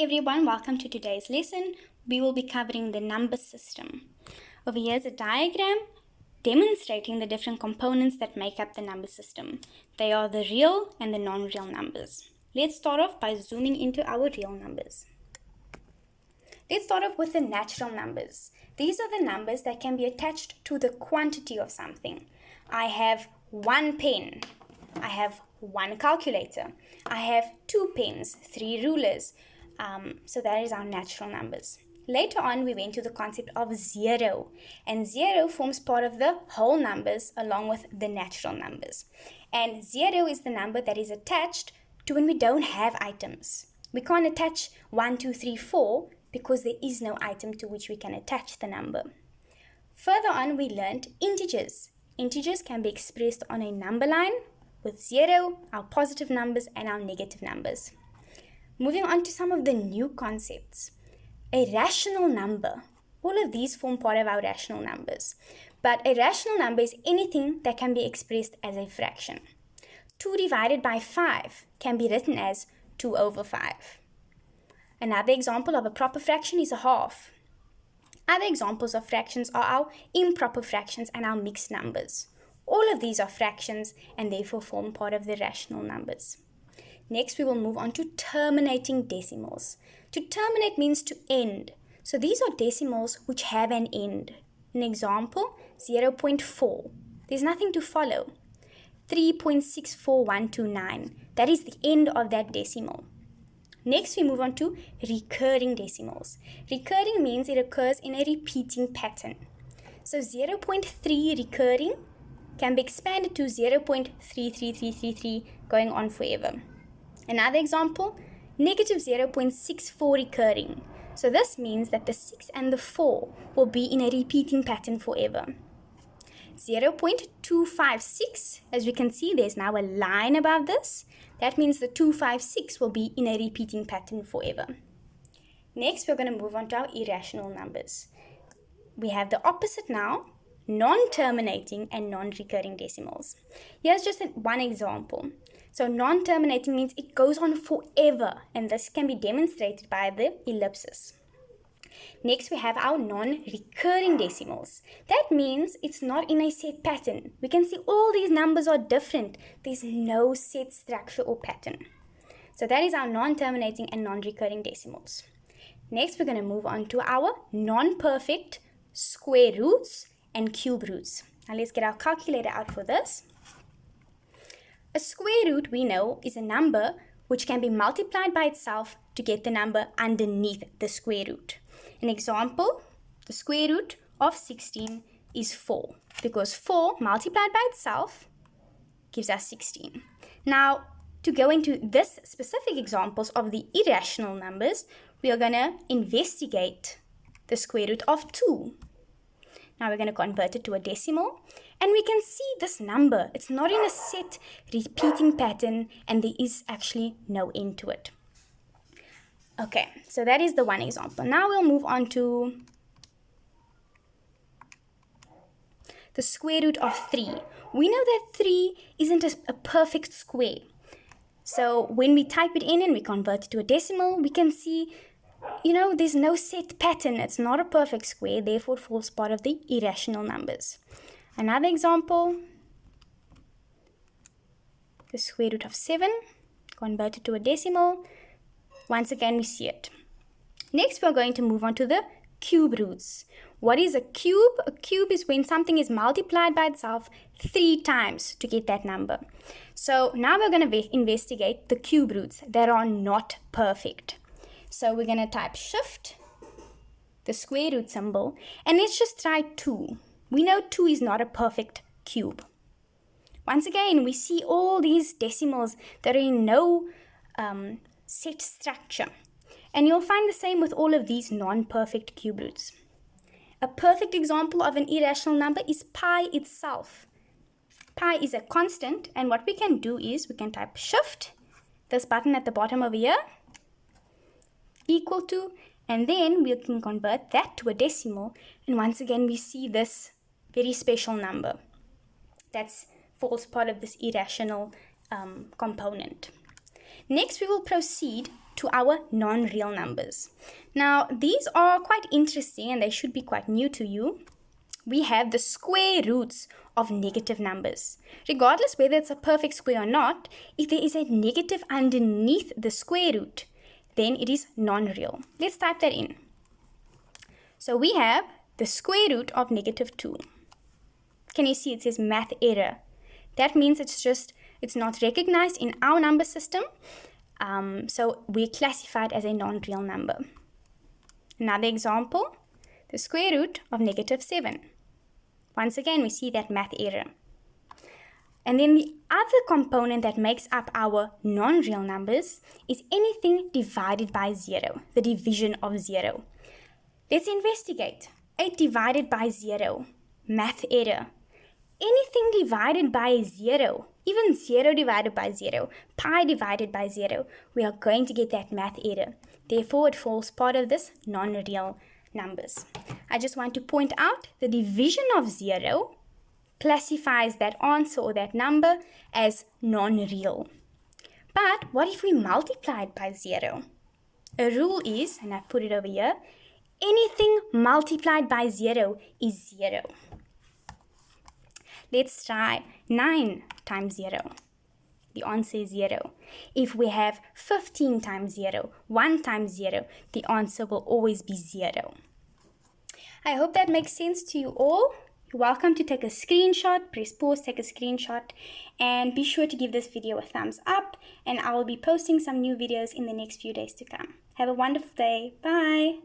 everyone, welcome to today's lesson. We will be covering the number system. Over here is a diagram demonstrating the different components that make up the number system. They are the real and the non-real numbers. Let's start off by zooming into our real numbers. Let's start off with the natural numbers. These are the numbers that can be attached to the quantity of something. I have one pen. I have one calculator. I have 2 pens, 3 rulers. So that is our natural numbers. Later on, we went to the concept of 0. And 0 forms part of the whole numbers along with the natural numbers. And 0 is the number that is attached to when we don't have items. We can't attach 1, 2, 3, 4 because there is no item to which we can attach the number. Further on, we learned integers. Integers can be expressed on a number line with 0, our positive numbers, and our negative numbers. Moving on to some of the new concepts. A rational number. All of these form part of our rational numbers. But a rational number is anything that can be expressed as a fraction. 2 divided by 5 can be written as 2 over 5. Another example of a proper fraction is a half. Other examples of fractions are our improper fractions and our mixed numbers. All of these are fractions and therefore form part of the rational numbers. Next, we will move on to terminating decimals. To terminate means to end. So these are decimals which have an end. An example, 0.4. There's nothing to follow. 3.64129. That is the end of that decimal. Next, we move on to recurring decimals. Recurring means it occurs in a repeating pattern. So 0.3 recurring can be expanded to 0.33333 going on forever. Another example, negative 0.64 recurring. So this means that the 6 and the 4 will be in a repeating pattern forever. 0.256, as we can see, there's now a line above this. That means the 256 will be in a repeating pattern forever. Next, we're going to move on to our irrational numbers. We have the opposite now, non-terminating and non-recurring decimals. Here's just one example. So non-terminating means it goes on forever, and this can be demonstrated by the ellipsis. Next, we have our non-recurring decimals. That means it's not in a set pattern. We can see all these numbers are different. There's no set structure or pattern. So that is our non-terminating and non-recurring decimals. Next, we're going to move on to our non-perfect square roots and cube roots. Now let's get our calculator out for this. A square root, we know, is a number which can be multiplied by itself to get the number underneath the square root. An example, the square root of 16 is 4, because 4 multiplied by itself gives us 16. Now, to go into this specific examples of the irrational numbers, we are going to investigate the square root of 2. Now we're going to convert it to a decimal, and we can see this number. It's not in a set repeating pattern, and there is actually no end to it. Okay, so that is the one example. Now we'll move on to the square root of 3. We know that 3 isn't a perfect square. So when we type it in and we convert it to a decimal, we can see, there's no set pattern. It's not a perfect square, therefore it falls part of the irrational numbers. Another example, the square root of 7, converted to a decimal. Once again, we see it. Next, we're going to move on to the cube roots. What is a cube? A cube is when something is multiplied by itself 3 times to get that number. So now we're going to investigate the cube roots that are not perfect. So we're going to type shift, the square root symbol, and let's just try 2. We know 2 is not a perfect cube. Once again, we see all these decimals that are in no set structure. And you'll find the same with all of these non-perfect cube roots. A perfect example of an irrational number is pi itself. Pi is a constant, and what we can do is we can type shift, this button at the bottom over here, equal to, and then we can convert that to a decimal, and once again we see this very special number that falls part of this irrational component. Next, we will proceed to our non-real numbers. Now, these are quite interesting and they should be quite new to you. We have the square roots of negative numbers. Regardless whether it's a perfect square or not, if there is a negative underneath the square root, then it is non-real. Let's type that in. So we have the square root of negative 2. Can you see it says math error? That means it's not recognized in our number system. So we classify it as a non-real number. Another example, the square root of negative 7. Once again, we see that math error. And then the other component that makes up our non-real numbers is anything divided by 0, the division of 0. Let's investigate. 8 divided by 0, math error. Anything divided by 0, even 0 divided by 0, pi divided by 0, we are going to get that math error. Therefore, it falls part of this non-real numbers. I just want to point out the division of 0 classifies that answer or that number as non-real. But what if we multiply it by 0? A rule is, and I put it over here, anything multiplied by 0 is 0. Let's try 9 times 0. The answer is 0. If we have 15 times 0, 1 times 0, the answer will always be 0. I hope that makes sense to you all. You're welcome to take a screenshot, press pause, take a screenshot, and be sure to give this video a thumbs up, and I will be posting some new videos in the next few days to come. Have a wonderful day. Bye.